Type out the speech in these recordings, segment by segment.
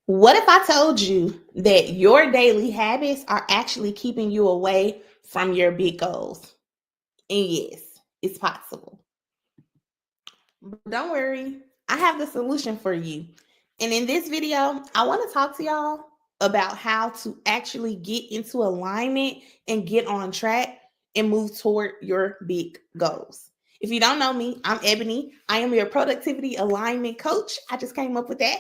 What if I told you that your daily habits are actually keeping you away from your big goals? And yes, it's possible. But don't worry, I have the solution for you. And in this video, I want to talk to y'all about how to actually get into alignment and get on track and move toward your big goals. If you don't know me, I'm Ebony. I am your productivity alignment coach. I just came up with that.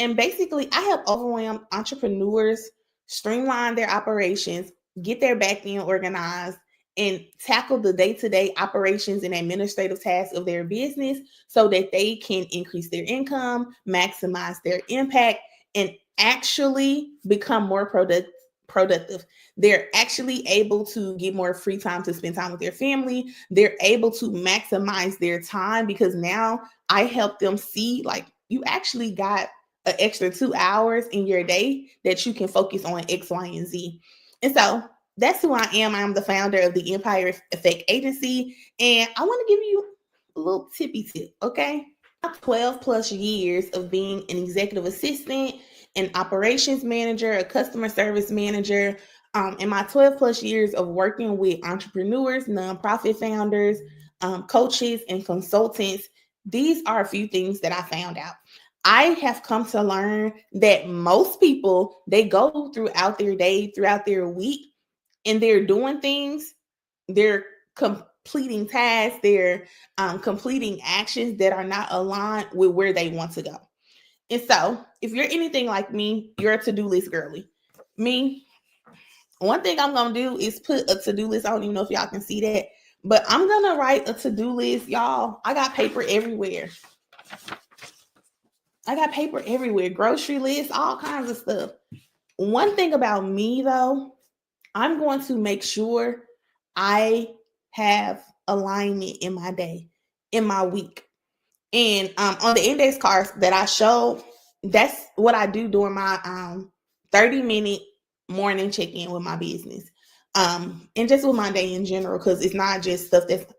And basically, I help overwhelmed entrepreneurs streamline their operations, get their back end organized, and tackle the day-to-day operations and administrative tasks of their business so that they can increase their income, maximize their impact, and actually become more productive. They're actually able to get more free time to spend time with their family. They're able to maximize their time because now I help them see like you actually got an extra 2 hours in your day that you can focus on X, Y, and Z. And so that's who I am. I'm the founder of the Empire Effect Agency. And I want to give you a little tippy tip, okay? 12 plus years of being an executive assistant, an operations manager, a customer service manager, in my 12 plus years of working with entrepreneurs, nonprofit founders, coaches, and consultants, these are a few things that I found out. I have come to learn that most people, they go throughout their day, throughout their week, and they're doing things, they're completing tasks, they're completing actions that are not aligned with where they want to go. And so, if you're anything like me, you're a to-do list girly. Me, one thing I'm gonna do is put a to-do list. I don't even know if y'all can see that, but I'm gonna write a to-do list, y'all. I got paper everywhere. Grocery lists, all kinds of stuff. One thing about me though, I'm going to make sure I have alignment in my day, in my week. And on the index cards that I show, that's what I do during my 30-minute morning check-in with my business. And just with my day in general, because it's not just stuff that's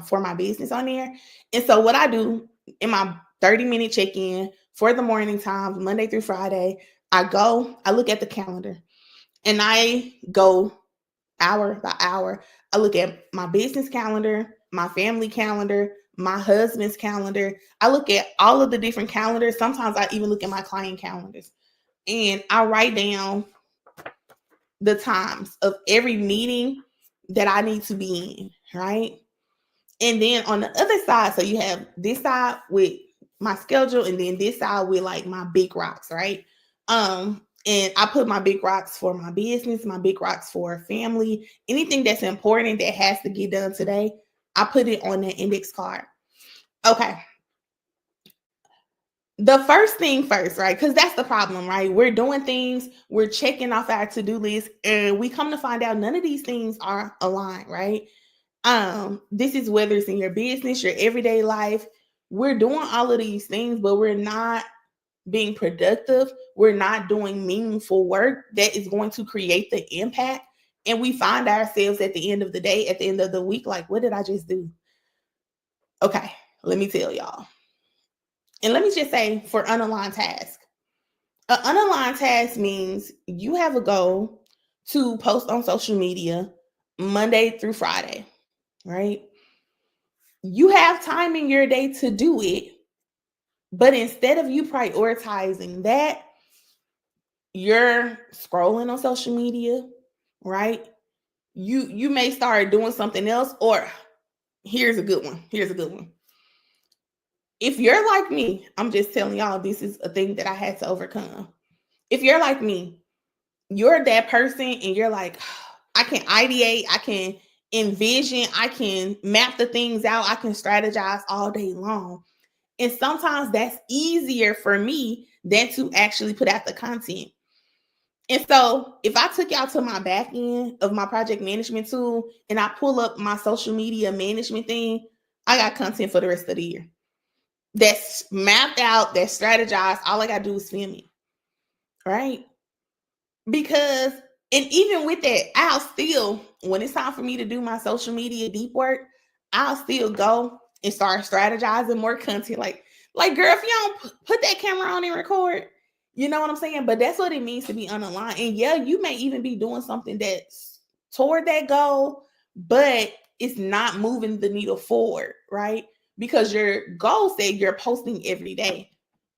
for my business on there. And so what I do in my 30-minute check-in for the morning time, Monday through Friday, I look at the calendar and I go hour by hour. I look at my business calendar, my family calendar, my husband's calendar. I look at all of the different calendars. Sometimes I even look at my client calendars and I write down the times of every meeting that I need to be in, right? And then on the other side, so you have this side with my schedule and then this side with like my big rocks, right? And I put my big rocks for my business, my big rocks for family, anything that's important that has to get done today, I put it on that index card. Okay. The first thing first, right? Because that's the problem, right? We're doing things, we're checking off our to-do list, and we come to find out none of these things are aligned, right? This is whether it's in your business, your everyday life. We're doing all of these things, but we're not being productive. We're not doing meaningful work that is going to create the impact. And we find ourselves at the end of the day, at the end of the week, like, what did I just do? Okay, let me tell y'all. And let me just say for unaligned task. An unaligned task means you have a goal to post on social media Monday through Friday, right? You have time in your day to do it, but instead of you prioritizing that, you're scrolling on social media, right? You may start doing something else, or here's a good one. If you're like me, I'm just telling y'all, this is a thing that I had to overcome. If you're like me, you're that person and you're like, I can ideate, I can envision, I can map the things out, I can strategize all day long. And sometimes that's easier for me than to actually put out the content. And so if I took y'all to my back end of my project management tool and I pull up my social media management thing, I got content for the rest of the year. That's mapped out, that's strategized. All I gotta do is film it. Right? Because, and even with that, I'll still, when it's time for me to do my social media deep work, I'll still go and start strategizing more content. Like girl, if you don't put that camera on and record, You know what I'm saying? But that's what it means to be unaligned. And yeah, you may even be doing something that's toward that goal, but it's not moving the needle forward, right? Because your goal said you're posting every day.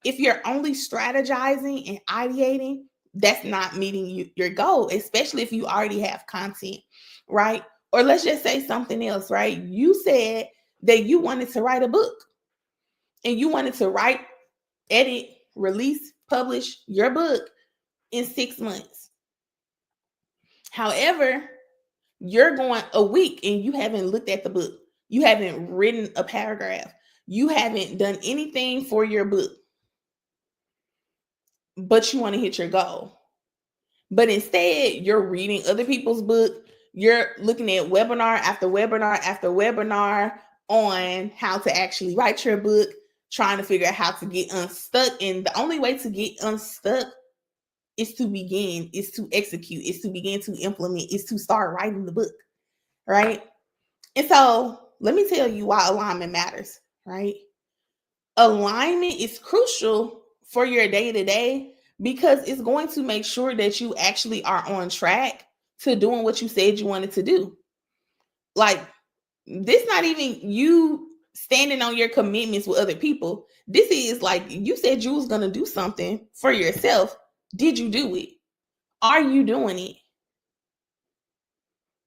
If you're only strategizing and ideating, that's not meeting your goal, especially if you already have content, right? Or let's just say something else, right? You said that you wanted to write a book and you wanted to write, edit, release, publish your book in 6 months. However, you're going a week and you haven't looked at the book. You haven't written a paragraph. You haven't done anything for your book, but you want to hit your goal. But instead, you're reading other people's book. You're looking at webinar after webinar after webinar on how to actually write your book, trying to figure out how to get unstuck. And the only way to get unstuck is to begin, is to execute, is to begin to implement, is to start writing the book, right? And so let me tell you why alignment matters, right? Alignment is crucial for your day-to-day because it's going to make sure that you actually are on track to doing what you said you wanted to do. Like, this not even you standing on your commitments with other people. This is like, you said you was going to do something for yourself. Did you do it? Are you doing it?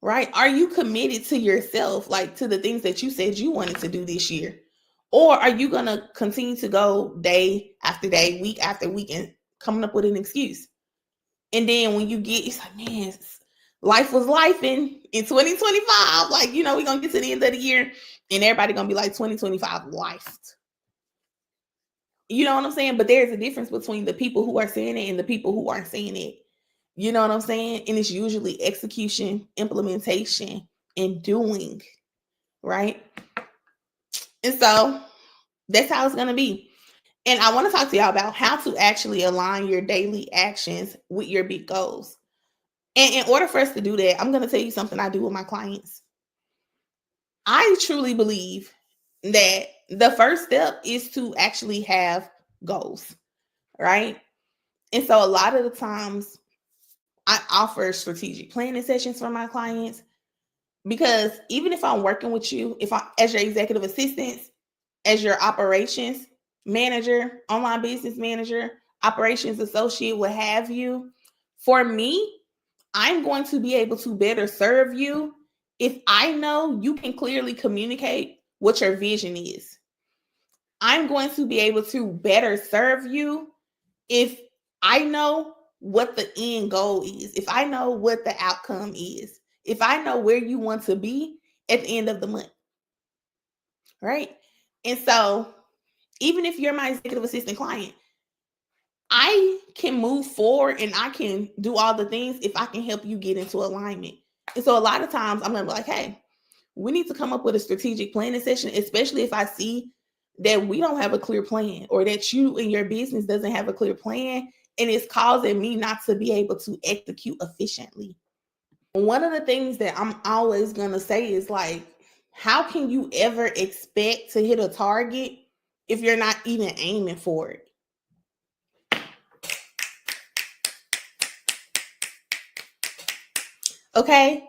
Right? Are you committed to yourself, like to the things that you said you wanted to do this year? Or are you going to continue to go day after day, week after week, and coming up with an excuse? And then when you get, it's like, man, life was life in 2025. Like, we're going to get to the end of the year and everybody going to be like 2025 life. You know what I'm saying? But there's a difference between the people who are saying it and the people who aren't saying it. You know what I'm saying? And it's usually execution, implementation, and doing, right? And so that's how it's going to be. And I want to talk to y'all about how to actually align your daily actions with your big goals. And in order for us to do that, I'm going to tell you something I do with my clients. I truly believe that the first step is to actually have goals, right? And so a lot of the times I offer strategic planning sessions for my clients because even if I'm working with you, as your executive assistant, as your operations manager, online business manager, operations associate, what have you, for me, I'm going to be able to better serve you if I know you can clearly communicate what your vision is. I'm going to be able to better serve you if I know what the end goal is, if I know what the outcome is, if I know where you want to be at the end of the month, right? And so even if you're my executive assistant client, I can move forward and I can do all the things if I can help you get into alignment. And so a lot of times I'm going to be like, hey, we need to come up with a strategic planning session, especially if I see that we don't have a clear plan or that you and your business doesn't have a clear plan and it's causing me not to be able to execute efficiently. One of the things that I'm always going to say is like, how can you ever expect to hit a target if you're not even aiming for it? Okay?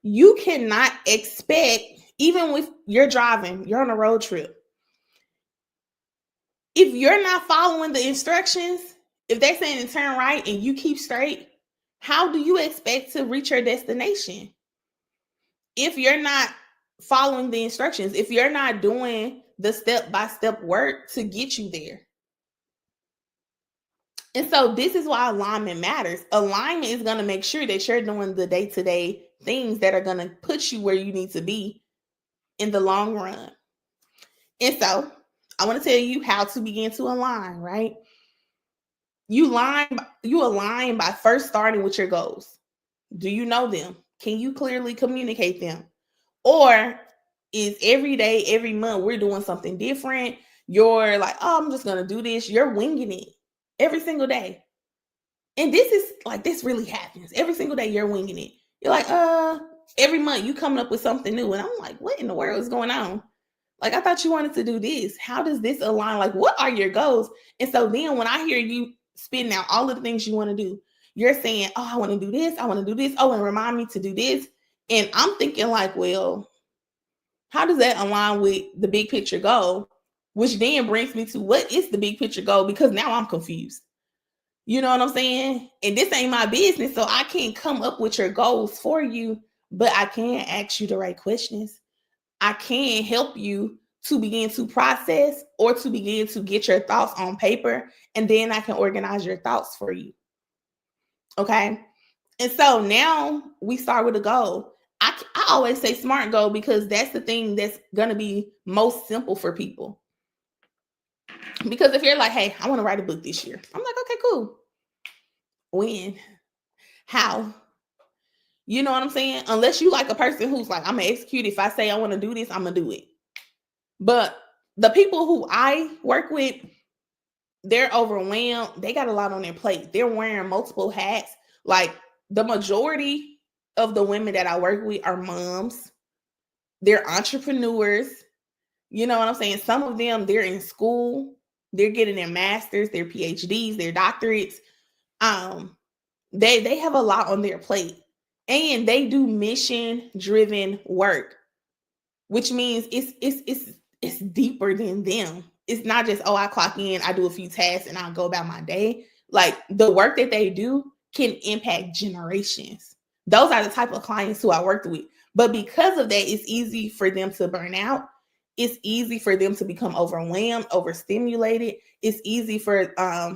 You cannot expect, even with you're driving, you're on a road trip. If you're not following the instructions, if they're saying to turn right and you keep straight, how do you expect to reach your destination? If you're not following the instructions, if you're not doing the step-by-step work to get you there. And so this is why alignment matters. Alignment is going to make sure that you're doing the day-to-day things that are going to put you where you need to be in the long run. And so I want to tell you how to begin to align, right? You align by first starting with your goals. Do you know them? Can you clearly communicate them? Or is every day, every month, we're doing something different? You're like, oh, I'm just going to do this. You're winging it every single day. And this really happens. Every single day you're winging it. You're like, every month you coming up with something new. And I'm like, what in the world is going on? Like, I thought you wanted to do this. How does this align? Like, what are your goals? And so then when I hear you spitting out all of the things you want to do. You're saying, oh, I want to do this. I want to do this. Oh, and remind me to do this. And I'm thinking like, well, how does that align with the big picture goal? Which then brings me to what is the big picture goal? Because now I'm confused. You know what I'm saying? And this ain't my business. So I can't come up with your goals for you, but I can ask you the right questions. I can help you to begin to process or to begin to get your thoughts on paper. And then I can organize your thoughts for you. Okay. And so now we start with a goal. I always say SMART goal because that's the thing that's going to be most simple for people. Because if you're like, hey, I want to write a book this year. I'm like, okay, cool. When? How? You know what I'm saying? Unless you like a person who's like, I'm going to execute. If I say I want to do this, I'm going to do it. But the people who I work with, they're overwhelmed. They got a lot on their plate. They're wearing multiple hats. Like the majority of the women that I work with are moms. They're entrepreneurs. You know what I'm saying? Some of them, they're in school. They're getting their masters, their PhDs, their doctorates. They have a lot on their plate. And they do mission-driven work, which means it's deeper than them. It's not just, oh, I clock in, I do a few tasks, and I'll go about my day. Like the work that they do can impact generations. Those are the type of clients who I worked with. But because of that, it's easy for them to burn out. It's easy for them to become overwhelmed, overstimulated. It's easy for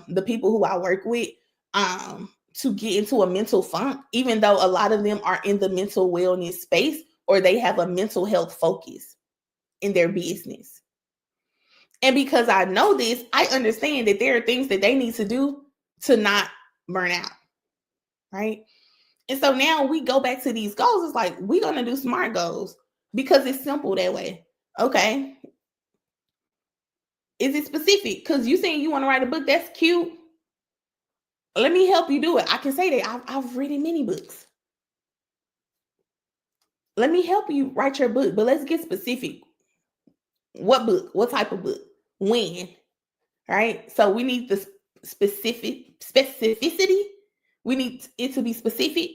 the people who I work with to get into a mental funk, even though a lot of them are in the mental wellness space or they have a mental health focus in their business. And because I know this, I understand that there are things that they need to do to not burn out, right? And so now we go back to these goals. It's like, we're going to do SMART goals because it's simple that way. Okay. Is it specific? Because you saying you want to write a book, that's cute. Let me help you do it. I can say that I've written many books. Let me help you write your book, but let's get specific. What book? What type of book? When? Right? So we need the specificity. We need it to be specific.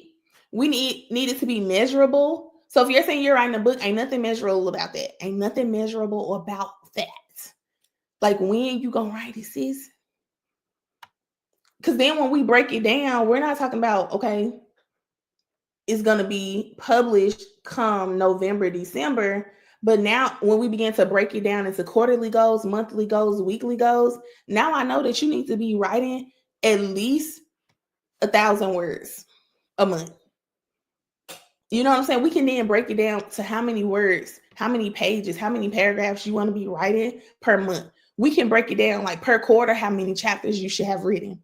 We need it to be measurable. So if you're saying you're writing a book, ain't nothing measurable about that. Ain't nothing measurable about that. Like when you gonna write it, sis? Because then when we break it down, we're not talking about, okay, it's going to be published come November, December. But now when we begin to break it down into quarterly goals, monthly goals, weekly goals, now I know that you need to be writing at least 1,000 words a month. You know what I'm saying? We can then break it down to how many words, how many pages, how many paragraphs you want to be writing per month. We can break it down like per quarter, how many chapters you should have written.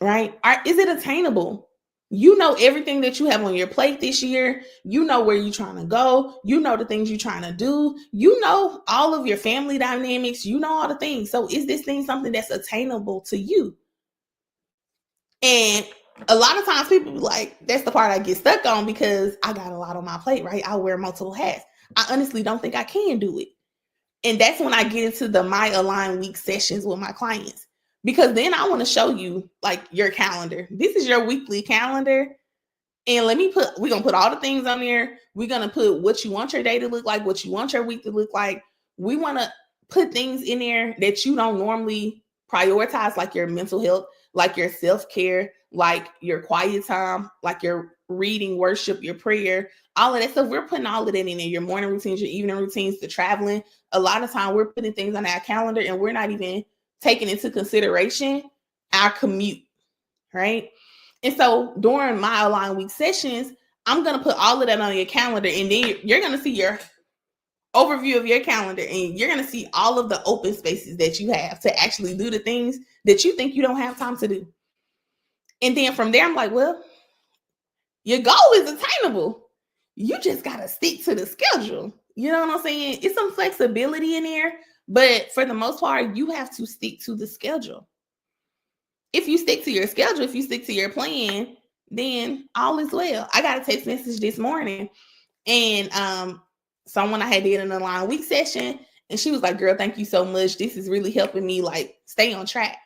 Right? Is it attainable? You know everything that you have on your plate this year. You know where you're trying to go. You know the things you're trying to do. You know all of your family dynamics. You know all the things. So is this thing something that's attainable to you? And a lot of times people be like, that's the part I get stuck on because I got a lot on my plate, right? I wear multiple hats. I honestly don't think I can do it. And that's when I get into the My Align Week sessions with my clients. Because then I want to show you like your calendar. This is your weekly calendar. And we're going to put all the things on there. We're going to put what you want your day to look like, what you want your week to look like. We want to put things in there that you don't normally prioritize, like your mental health, like your self-care, like your quiet time, like your reading, worship, your prayer, all of that stuff. We're putting all of that in there, your morning routines, your evening routines, the traveling. A lot of time we're putting things on our calendar and we're not even taking into consideration our commute, right? And so during My Align Week sessions, I'm going to put all of that on your calendar, and then you're going to see your overview of your calendar, and you're going to see all of the open spaces that you have to actually do the things that you think you don't have time to do. And then from there, I'm like, well, your goal is attainable. You just got to stick to the schedule. You know what I'm saying? It's some flexibility in there. But for the most part, you have to stick to the schedule. If you stick to your schedule, if you stick to your plan, then all is well. I got a text message this morning, and someone I had did an Align Week session, and she was like, girl, thank you so much. This is really helping me like stay on track.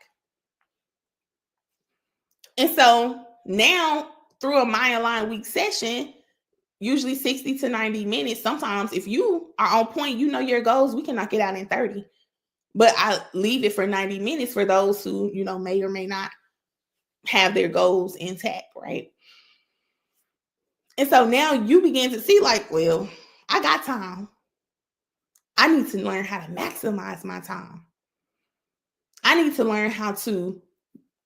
And so now through a My Align Week session, usually 60 to 90 minutes. Sometimes if you are on point, you know your goals, we can knock it out in 30. But I leave it for 90 minutes for those who, may or may not have their goals intact, right? And so now you begin to see like, well, I got time. I need to learn how to maximize my time. I need to learn how to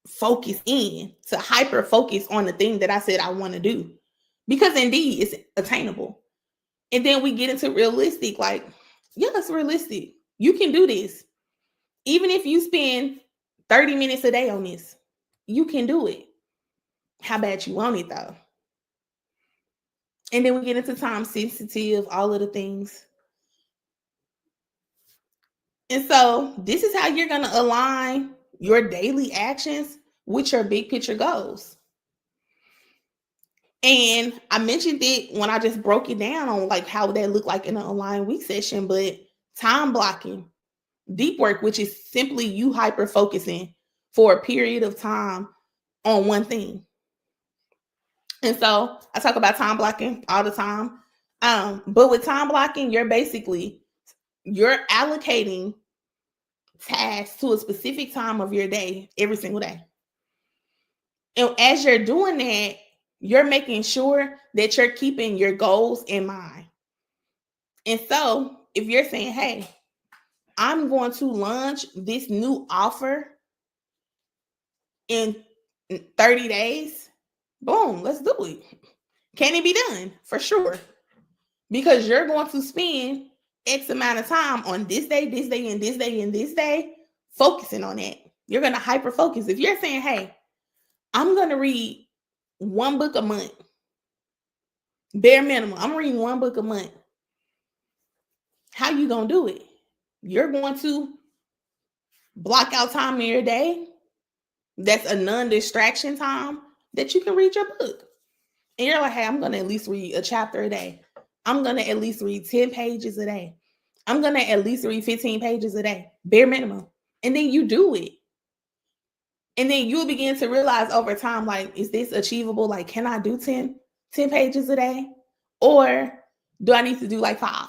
focus in, to hyper focus on the thing that I said I want to do. Because indeed, it's attainable. And then we get into realistic, like, yeah, it's realistic. You can do this. Even if you spend 30 minutes a day on this, you can do it. How bad you want it, though? And then we get into time sensitive, all of the things. And so this is how you're going to align your daily actions with your big picture goals. And I mentioned it when I just broke it down on like how that look like in an aligned week session, but time blocking, deep work, which is simply you hyper focusing for a period of time on one thing. And so I talk about time blocking all the time. But with time blocking, you're allocating tasks to a specific time of your day every single day. And as you're doing that, you're making sure that you're keeping your goals in mind. And so if you're saying, hey, I'm going to launch this new offer in 30 days, boom, let's do it. Can it be done? For sure. Because you're going to spend X amount of time on this day, and this day, and this day, focusing on that. You're going to hyper focus. If you're saying, hey, I'm going to read one book a month, bare minimum, I'm reading one book a month. How you going to do it? You're going to block out time in your day. That's a non-distraction time that you can read your book. And you're like, hey, I'm going to at least read a chapter a day. I'm going to at least read 10 pages a day. I'm going to at least read 15 pages a day, bare minimum. And then you do it. And then you'll begin to realize over time, like, is this achievable? Like, can I do 10 pages a day? Or do I need to do like 5?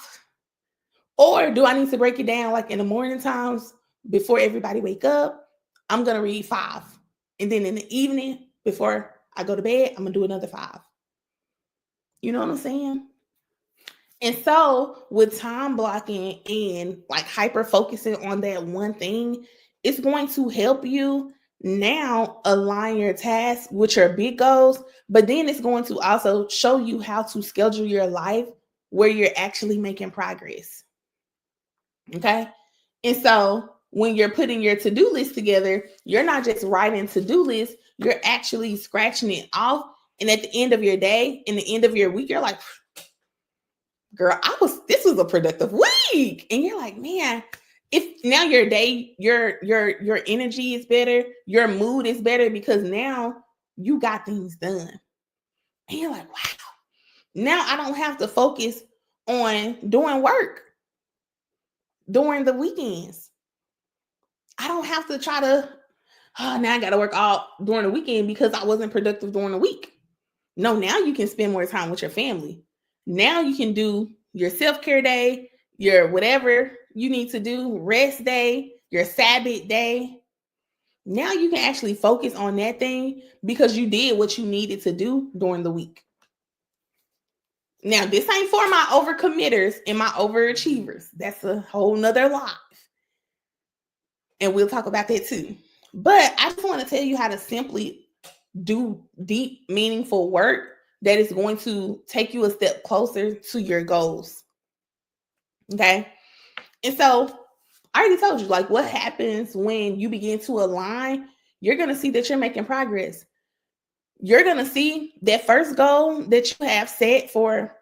Or do I need to break it down like in the morning times before everybody wake up? I'm going to read 5. And then in the evening, before I go to bed, I'm going to do another 5. You know what I'm saying? And so with time blocking and like hyper focusing on that one thing, it's going to help you now align your tasks with your big goals, but then it's going to also show you how to schedule your life where you're actually making progress. Okay. And so when you're putting your to-do list together, you're not just writing to-do lists, you're actually scratching it off. And at the end of your day, in the end of your week, you're like, girl, this was a productive week. And you're like, man, if now your day, your energy is better, your mood is better because now you got things done. And you're like, wow, now I don't have to focus on doing work during the weekends. I don't have to try to, now I got to work all during the weekend because I wasn't productive during the week. No, now you can spend more time with your family. Now you can do your self-care day, your whatever you need to do, rest day, your Sabbath day. Now you can actually focus on that thing because you did what you needed to do during the week. Now, this ain't for my overcommitters and my overachievers. That's a whole nother life. And we'll talk about that too. But I just want to tell you how to simply do deep, meaningful work that is going to take you a step closer to your goals. Okay. And so I already told you, like, what happens when you begin to align, you're going to see that you're making progress. You're going to see that first goal that you have set for,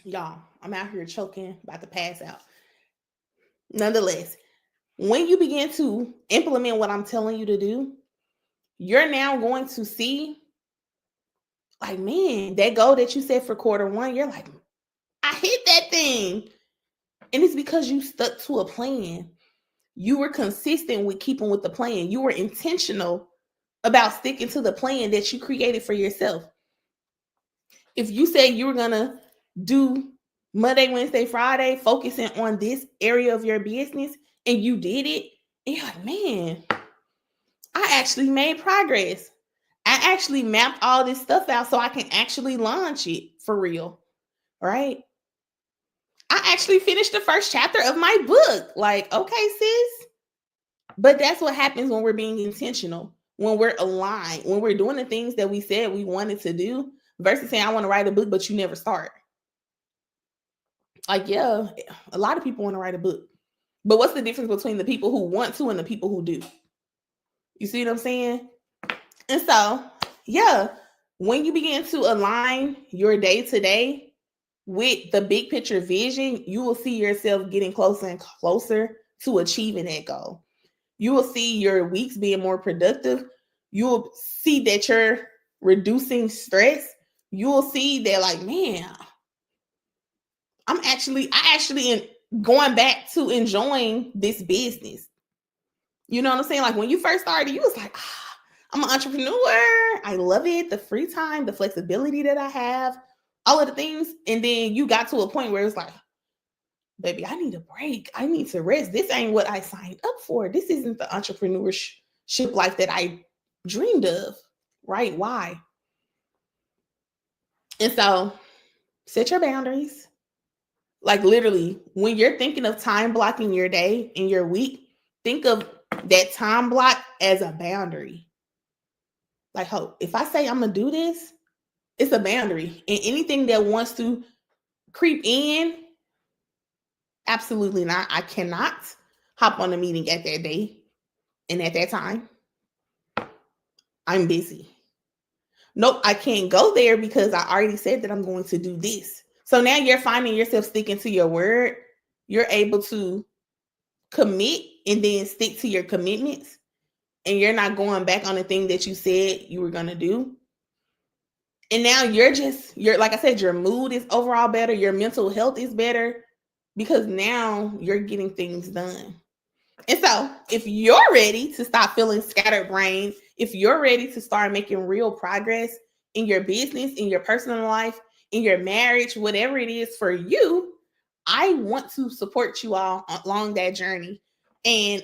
y'all, I'm out here choking, about to pass out. Nonetheless, when you begin to implement what I'm telling you to do, you're now going to see, like, man, that goal that you set for Q1, you're like, I hit that thing. And it's because you stuck to a plan. You were consistent with keeping with the plan. You were intentional about sticking to the plan that you created for yourself. If you said you were going to do Monday, Wednesday, Friday, focusing on this area of your business, and you did it, and you're like, man, I actually made progress. I actually mapped all this stuff out so I can actually launch it for real, right? I actually finished the first chapter of my book. Like, okay, sis. But that's what happens when we're being intentional, when we're aligned, when we're doing the things that we said we wanted to do versus saying, I want to write a book, but you never start. Like, yeah, a lot of people want to write a book. But what's the difference between the people who want to and the people who do? You see what I'm saying? And so, yeah, when you begin to align your day to day with the big picture vision, you will see yourself getting closer and closer to achieving that goal. You will see your weeks being more productive. You will see that you're reducing stress. You will see that, like, man, I actually am going back to enjoying this business. You know what I'm saying? Like when you first started, you was like, I'm an entrepreneur. I love it. The free time, the flexibility that I have, all of the things. And then you got to a point where it's like, baby, I need a break. I need to rest. This ain't what I signed up for. This isn't the entrepreneurship life that I dreamed of, right? Why? And so set your boundaries. Like literally, when you're thinking of time blocking your day and your week, think of that time block as a boundary. Like, hope, if I say I'm going to do this, it's a boundary. And anything that wants to creep in, absolutely not. I cannot hop on a meeting at that day and at that time. I'm busy. Nope, I can't go there because I already said that I'm going to do this. So now you're finding yourself sticking to your word. You're able to commit and then stick to your commitments. And you're not going back on the thing that you said you were going to do. And now you're like I said, your mood is overall better. Your mental health is better because now you're getting things done. And so if you're ready to stop feeling scattered brain, if you're ready to start making real progress in your business, in your personal life, in your marriage, whatever it is for you, I want to support you all along that journey. And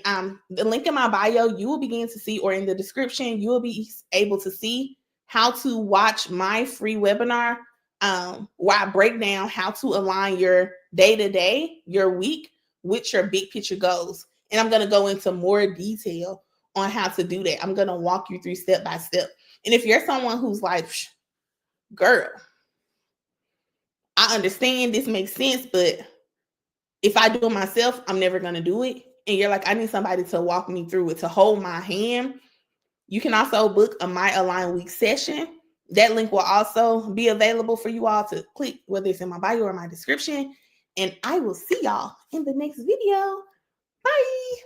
the link in my bio, you will begin to see, or in the description, you will be able to see how to watch my free webinar where I break down how to align your day-to-day, your week with your big picture goals. And I'm going to go into more detail on how to do that. I'm going to walk you through step by step. And if you're someone who's like, girl, I understand this makes sense, but if I do it myself, I'm never going to do it. And you're like, I need somebody to walk me through it, to hold my hand. You can also book a My Align Week session. That link will also be available for you all to click, whether it's in my bio or my description. And I will see y'all in the next video. Bye.